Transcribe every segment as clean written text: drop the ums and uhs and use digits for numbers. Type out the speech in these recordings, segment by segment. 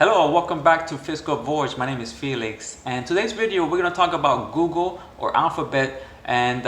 Hello, welcome back to FiscalVoyage. My name is Felix, and today's video we're going to talk about Google or Alphabet and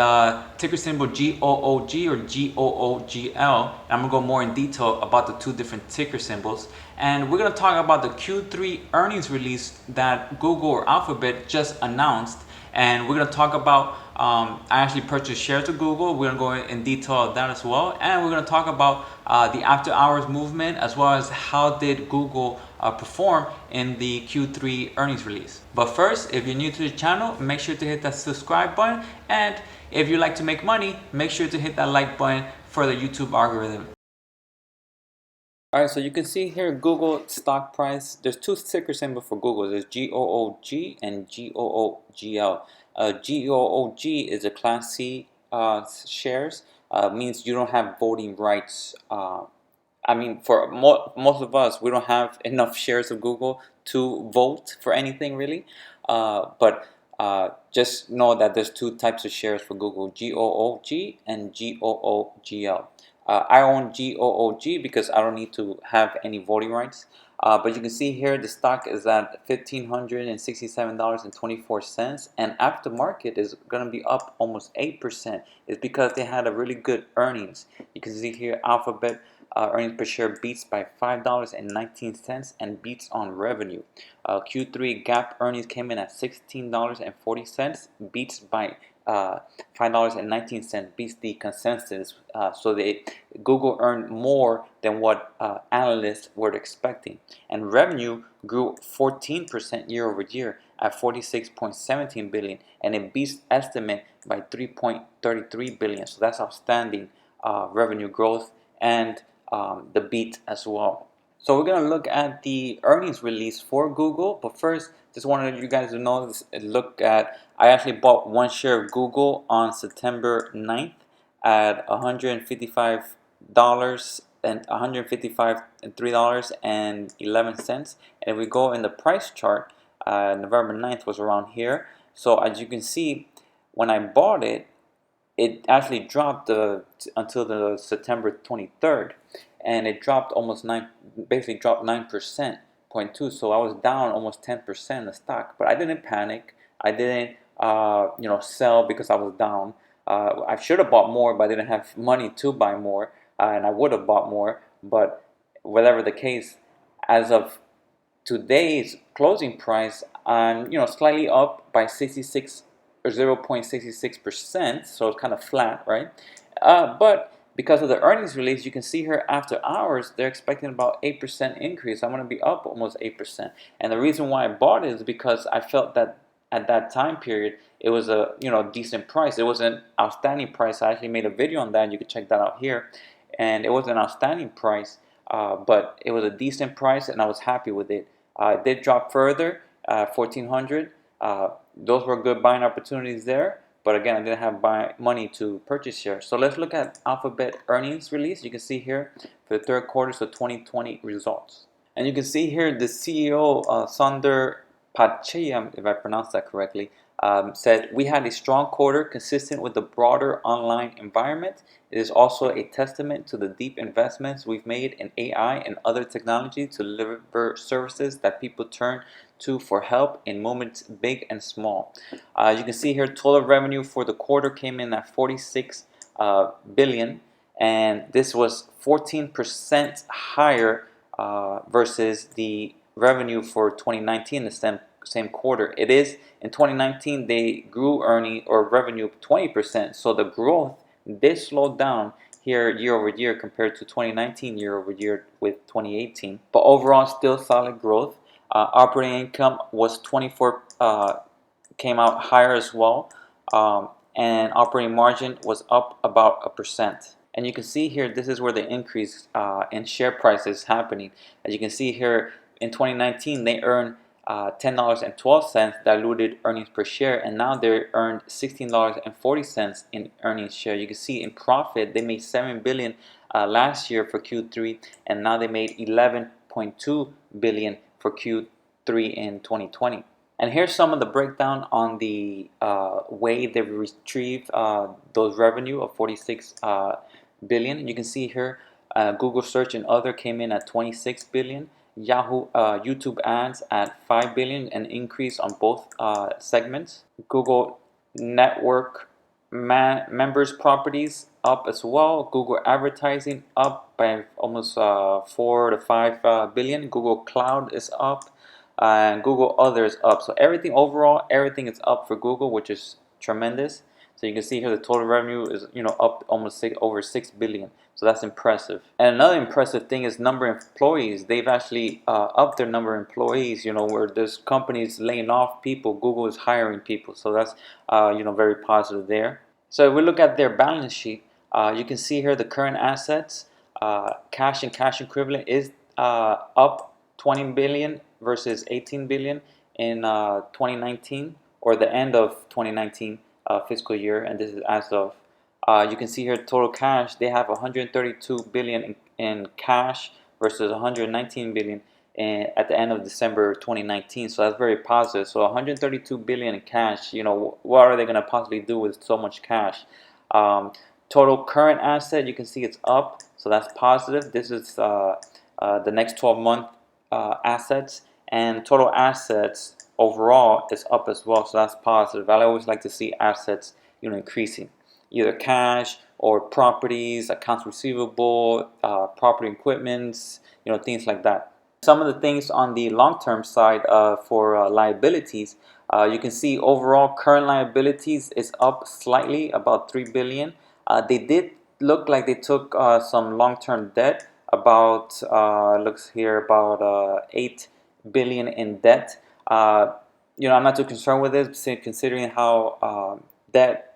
ticker symbol GOOG or GOOGL. I'm going to go more in detail about the two different ticker symbols, and we're going to talk about the Q3 earnings release that Google or Alphabet just announced. And we're going to talk about I actually purchased shares of Google. We're going to go in detail of that as well, and we're going to talk about the after hours movement, as well as how did Google perform in the Q3 earnings release. But first, if you're new to the channel, make sure to hit that subscribe button, and if you like to make money, make sure to hit that like button for the YouTube algorithm. Alright, so you can see here Google stock price. There's two ticker symbols for Google. There's GOOG and GOOGL. GOOG is a Class C shares. Means you don't have voting rights. For most of us, we don't have enough shares of Google to vote for anything really. But just know that there's two types of shares for Google: GOOG and GOOGL. I own GOOG because I don't need to have any voting rights. But you can see here the stock is at $1,567.24, and after market is going to be up almost 8%. It's because they had a really good earnings. You can see here Alphabet earnings per share beats by $5.19 and beats on revenue. Q3 GAAP earnings came in at $16.40, beats by $5.19, beats the consensus. So Google earned more than what analysts were expecting, and revenue grew 14% year over year at 46.17 billion, and it beats estimate by 3.33 billion. So that's outstanding revenue growth and the beat as well. So we're going to look at the earnings release for Google, but first just wanted you guys to know this, I actually bought one share of Google on September 9th at $155 and $3.11. And if we go in the price chart, November 9th was around here. So as you can see, when I bought it, it actually dropped until the September 23rd, and it dropped almost basically dropped 9%, 0.2. So I was down almost 10% in the stock, but I didn't panic. I didn't, sell because I was down. I should have bought more, but I didn't have money to buy more, and I would have bought more. But whatever the case, as of today's closing price, I'm slightly up by 66 or 0.66%, so it's kind of flat, right? But because of the earnings release, you can see here after hours they're expecting about 8% increase. I'm going to be up almost 8%, and the reason why I bought it is because I felt that at that time period it was a decent price. It was an outstanding price. I actually made a video on that. You can check that out here, and it was an outstanding price, but it was a decent price, and I was happy with it. It did drop further, 1400. Those were good buying opportunities there, but again, I didn't have money to purchase shares. So let's look at Alphabet earnings release. You can see here for the third quarter, so 2020 results. And you can see here the CEO, Sundar Pichai, if I pronounced that correctly, said, "We had a strong quarter consistent with the broader online environment. It is also a testament to the deep investments we've made in AI and other technology to deliver services that people turn to for help in moments big and small." You can see here total revenue for the quarter came in at 46 billion, and this was 14% higher versus the revenue for 2019, the same quarter. It is in 2019 they grew earning or revenue 20%, so the growth did slow down here year over year compared to 2019 year over year with 2018, but overall still solid growth. Operating income was 24, came out higher as well, and operating margin was up about 1%. And you can see here this is where the increase in share price is happening. As you can see here, in 2019 they earned $10.12 diluted earnings per share, and now they earned $16.40 in earnings share. You can see in profit they made $7 billion last year for Q3, and now they made $11.2 billion for Q3 in 2020. And here's some of the breakdown on the way they retrieved those revenue of 46 billion. You can see here Google search and other came in at 26 billion, Yahoo YouTube ads at 5 billion, an increase on both segments. Google network members properties up as well. Google advertising up by almost 4 to 5 billion. Google Cloud is up, and Google Others up. So everything overall, everything is up for Google, which is tremendous. So you can see here the total revenue is up almost over 6 billion. So that's impressive. And another impressive thing is number of employees. They've actually upped their number of employees. Where there's companies laying off people, Google is hiring people. So that's very positive there. So if we look at their balance sheet, you can see here the current assets, cash and cash equivalent is up 20 billion versus 18 billion in 2019, or the end of 2019 fiscal year, and this is as of. You can see here total cash, they have 132 billion in cash versus 119 billion at the end of December 2019. So that's very positive. So 132 billion in cash, what are they going to possibly do with so much cash? Total current asset, you can see it's up, so that's positive. This is the next 12-month assets, and total assets overall is up as well, so that's positive. I always like to see assets increasing, either cash or properties, accounts receivable, property equipments, things like that. Some of the things on the long-term side for liabilities, you can see overall current liabilities is up slightly, about 3 billion. They did look like they took some long-term debt, about looks here about 8 billion in debt. I'm not too concerned with this, considering how debt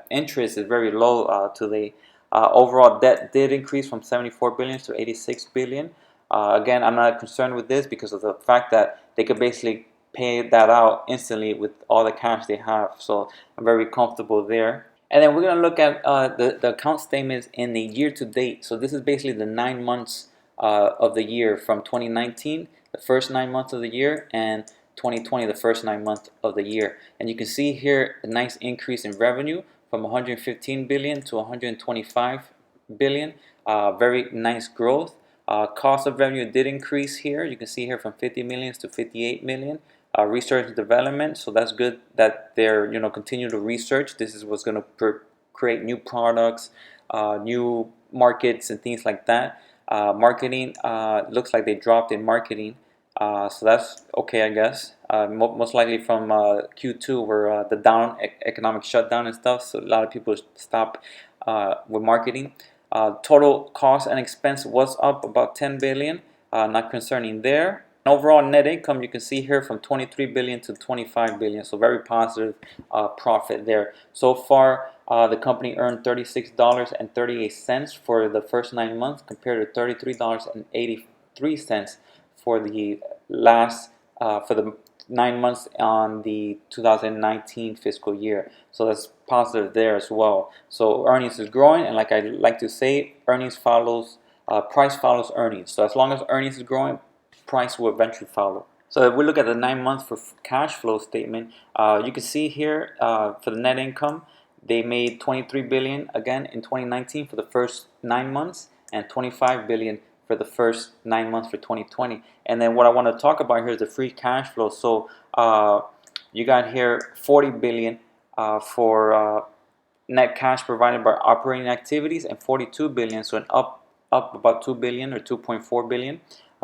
interest is very low today. Overall debt did increase from 74 billion to 86 billion. Again, I'm not concerned with this because of the fact that they could basically pay that out instantly with all the cash they have. So I'm very comfortable there. And then we're going to look at the account statements in the year to date. So this is basically the 9 months of the year, from 2019, the first 9 months of the year, and 2020, the first 9 months of the year. And you can see here a nice increase in revenue from 115 billion to 125 billion. Very nice growth. Cost of revenue did increase here. You can see here from 50 million to 58 million. Research and development, so that's good that they're continue to research. This is what's going to create new products, new markets, and things like that. Marketing looks like they dropped in marketing, so that's okay, I guess. Most likely from Q2, where the economic shutdown and stuff, so a lot of people stop with marketing. Total cost and expense was up about 10 billion, not concerning there. Overall net income, you can see here from 23 billion to 25 billion, so very positive profit there. So far, the company earned $36.38 for the first 9 months, compared to $33.83 for the last for the 9 months on the 2019 fiscal year. So that's positive there as well. So earnings is growing, and like I like to say, earnings follows price follows earnings. So as long as earnings is growing, price will eventually follow. So if we look at the 9 months for cash flow statement, you can see here for the net income, they made 23 billion again in 2019 for the first 9 months, and 25 billion for the first 9 months for 2020. And then what I want to talk about here is the free cash flow. So you got here 40 billion for net cash provided by operating activities, and 42 billion, so an up about 2 billion or 2.4 billion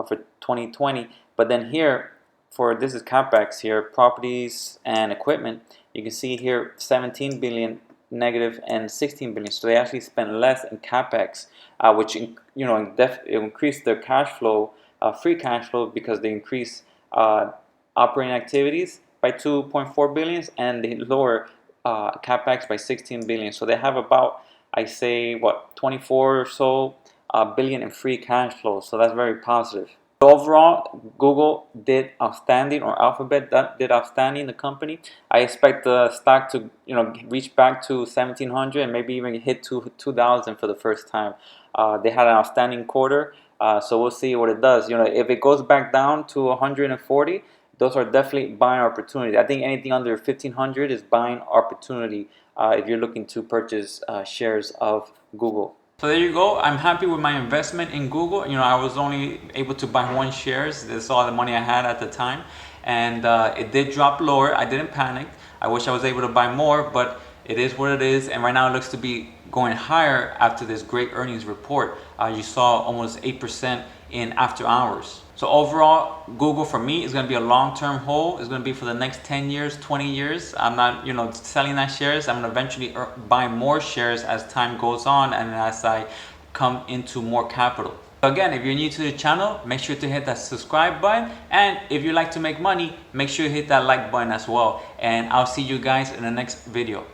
for 2020. But then here, for this is capex here, properties and equipment, you can see here 17 billion negative and 16 billion. So they actually spent less in capex, which increased their cash flow, free cash flow, because they increased operating activities by 2.4 billion, and they lower capex by 16 billion. So they have about, I say, what, 24 or so billion in free cash flow. So that's very positive. Overall, Google did outstanding, or Alphabet did outstanding, the company. I expect the stock to reach back to 1,700 and maybe even hit 2,000 for the first time. They had an outstanding quarter, so we'll see what it does. If it goes back down to 140, those are definitely buying opportunity. I think anything under 1,500 is buying opportunity if you're looking to purchase shares of Google. So there you go. I'm happy with my investment in Google. You know, I was only able to buy 1 shares. That's all the money I had at the time. And it did drop lower. I didn't panic. I wish I was able to buy more, but it is what it is. And right now it looks to be going higher after this great earnings report. You saw almost 8% in after hours. So overall, Google for me is going to be a long-term hold. It's going to be for the next 10 years, 20 years. I'm not, selling that shares. I'm going to eventually buy more shares as time goes on and as I come into more capital. Again, if you're new to the channel, make sure to hit that subscribe button. And if you like to make money, make sure you hit that like button as well. And I'll see you guys in the next video.